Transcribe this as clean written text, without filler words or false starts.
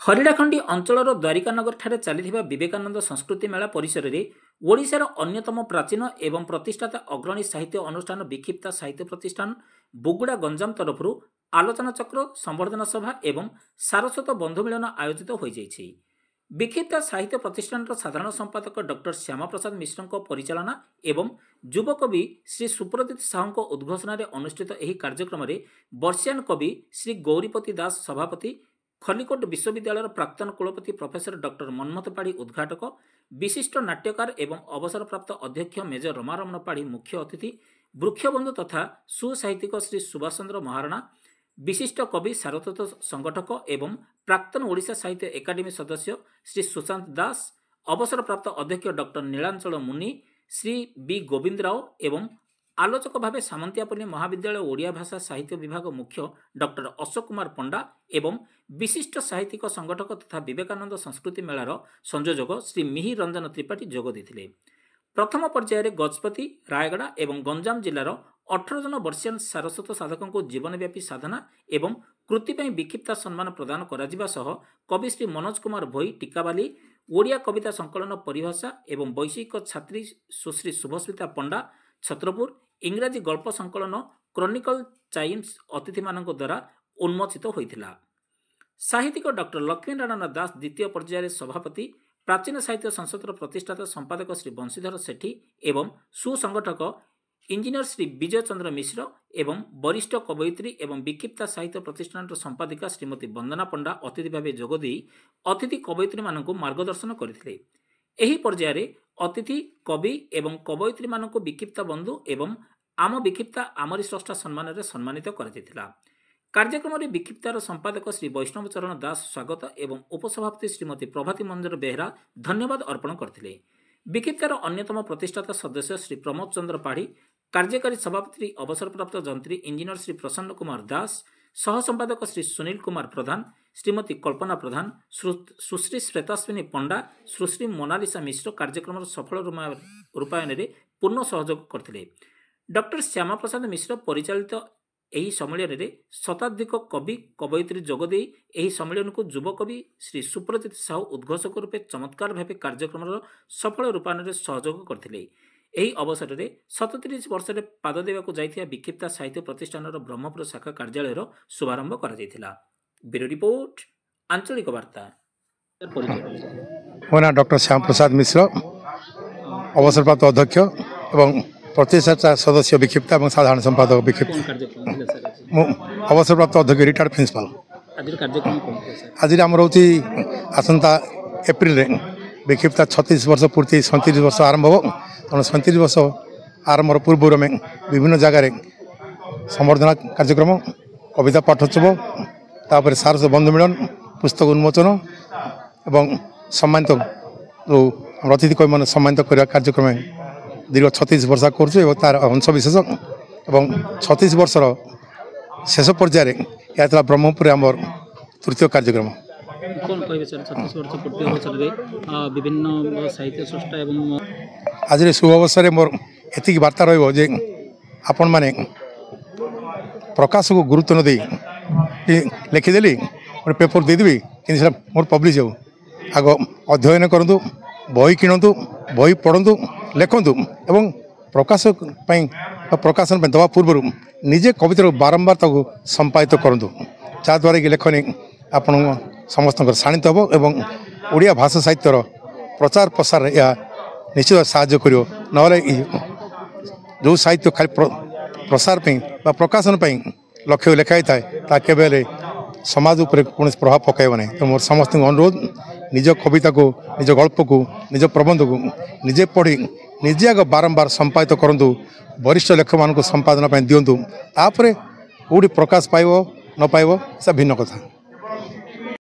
हरिड़ाखंडी अंचलर द्वारिकानगर ठारे चली विवेकानंद संस्कृति मेला परिसर में ओडिशार अन्यतम प्राचीन एवं प्रतिष्ठाता अग्रणी साहित्य अनुष्ठान विक्षिप्ता साहित्य प्रतिष्ठान बुगुड़ा गंजाम तरफ आलोचना चक्र संवर्धना सभा एवं सारस्वत बंधु मिलन आयोजित हो जाइछि। विक्षिप्ता साहित्य प्रतिष्ठान साधारण संपादक डॉक्टर श्यामा प्रसाद मिश्र परिचालना एवं युवकवि श्री सुप्रदीप साहू उद्घोषण अनुष्ठित यह कार्यक्रम में वर्षियान कवि श्री गौरीपति दास सभापति, खलिकोट विश्वविद्यालय प्राक्तन कुलपति प्रोफेसर डॉक्टर मनमथ पाढ़ी उद्घाटक, विशिष्ट नाट्यकार एवं अवसरप्राप्त अध्यक्ष मेजर रमारमण पाढ़ी मुख्य अतिथि, वृक्षबंधु तथा सुसाहित्यिक श्री सुभाष चंद्र महाराणा, विशिष्ट कवि सारस्वत संगठक एवं प्राक्तन ओडिशा साहित्य एकाडेमी सदस्य श्री सुशांत दास, अवसरप्राप्त अध्यक्ष डॉक्टर नीलांचल मुनि, श्री बी गोविंद राव एवं आलोचक भाव सामंतियापल्ली महाविद्यालय ओडिया भाषा साहित्य विभाग मुख्य डॉक्टर अशोक कुमार पंडा एवं विशिष्ट साहित्यिक संगठक तथा विवेकानंद संस्कृति मेलार संयोजक श्री मिहिर रंजन त्रिपाठी जोग देथिले। प्रथम पर्यायर गजपति, रायगड़ा एवं गंजाम जिलार 18 जन वर्षियान सारस्वत साधकों जीवनव्यापी साधना एवं कृति विक्षिप्ता सम्मान प्रदान करा सह कवि श्री मनोज कुमार भोई टीकावाली, ओडिया कविता संकलन परिभाषा एवं वैषयिक छात्री सुश्री शुभस्मिता पंडा छत्रपुर, इंग्राजी गल्प संकलन क्रॉनिकल टाइम्स अतिथि मानक द्वारा उन्मोचित होइथिला। साहित्यिक डॉक्टर लक्ष्मीनारायण दास द्वितीय पर्यायर सभापति, प्राचीन साहित्य संसदर प्रतिष्ठाता संपादक श्री बंशीधर सेठी एवं सुसंगठक इंजीनियर श्री विजय चंद्र मिश्र एवं वरिष्ठ कवयित्री एवं विक्षिप्ता साहित्य प्रतिष्ठान संपादिका श्रीमती वंदना पंडा अतिथि भाव जोगदी अतिथि कवयित्री मानक मार्गदर्शन करथिले। एही पर्यायर अतिथि कवि एवं कवयित्री मानक विक्षिप्ता बंधु एवं आम विक्षिप्ता आमरी स्रष्टा सम्मान में सम्मानित करा। कार्यक्रम में विक्षिप्तार संपादक श्री वैष्णव चरण दास स्वागत एवं उपसभापति श्रीमती प्रभाती मंजर बेहरा धन्यवाद अर्पण करथिले। विक्षिप्तार अन्यतम प्रतिष्ठाता सदस्य श्री प्रमोद चंद्र पाढ़ी, कार्यकारी सभापति अवसरप्राप्त जंत्री इंजीनियर श्री प्रसन्न कुमार दास, सह संपादक श्री सुनील कुमार प्रधान, श्रीमती कल्पना प्रधान, सुश्री श्वेताश्विनी पंडा, सुश्री मोनालिसा मिश्र कार्यक्रम सफल रूपायन में पूर्ण सहयोग करथिले। डॉक्टर श्यामा प्रसाद मिश्र परिचालित यही सम्मेलन में शताधिक कवि कवयित्री जोगदे यही सम्मेलन को युवकवि श्री सुप्रदीप साहू उद्घोषक रूपे चमत्कार भाव कार्यक्रम सफल रूपायन में सहयोग करथिले। यही अवसर में 37 वर्ष में पाद देवाक जाइथिया विक्षिप्ता साहित्य प्रतिष्ठान ब्रह्मपुर शाखा कार्यालय शुभारंभ करा। ब्यूरो रिपोर्ट, आंचलिक वार्ता। मो ना डॉक्टर श्याम प्रसाद मिश्र, अवसरप्राप्त अध्यक्ष एवं प्रतिष्ठाता सदस्य विक्षिप्ता और साधारण संपादक विक्षिप्ता, अवसरप्राप्त अध्यक्ष रिटायर्ड प्रिंसिपाल। आज आम रोच आसंता एप्रिल विक्षिप्ता 36 वर्ष पूर्ति 37 वर्ष आरंभ हो। तेणु 37 वर्ष आरंभ पूर्व में विभिन्न जगार संवर्धना कार्यक्रम, कविता पाठोत्सव, तापर सारस्वत बंधु मिलन, पुस्तक उन्मोचन एवं सम्मानित जो अतिथि कवि मान सम्मानित करने कार्यक्रम दीर्घ 36 वर्ष कर तार अंश विशेष एवं 36 वर्षर शेष पर्यायर यह ब्रह्मपुर आम तृतीय कार्यक्रम। आज शुभ अवसर मोर एति वार्ता रे आपण मैंने प्रकाश को गुरुत्व न दे लिखिदेली गोटे पेपर देदेवी कि मोर पब्लिश हो। आग अध्ययन करूँ, बही किणतु, बही पढ़ु, लेखु एवं प्रकाश प्रकाशन दवा पूर्व निजे कविता बारंबार तक संपादित करूँ, जहाद्वारा कि लेखनी आपण समस्त शाणित हम एवं ओडिया भाषा साहित्यर प्रचार प्रसार या निश्चित साहाय्य करियो। नहले जो साहित्य खाली प्रसार बा प्रकाशन लक्ष्य लेखाई था केवल समाज उपर कौन प्रभाव पकाइब ना। तो मोर समस्त अनुरोध, निज कविता को, निज गल्प को, निज प्रबंध को निजे पढ़ी निजे आग बारंबार संपादित करूँ, वरिष्ठ लेखक मान संपादन दिंतु, तापर कौटी प्रकाश पाइब न पाइब से भिन्न कथा।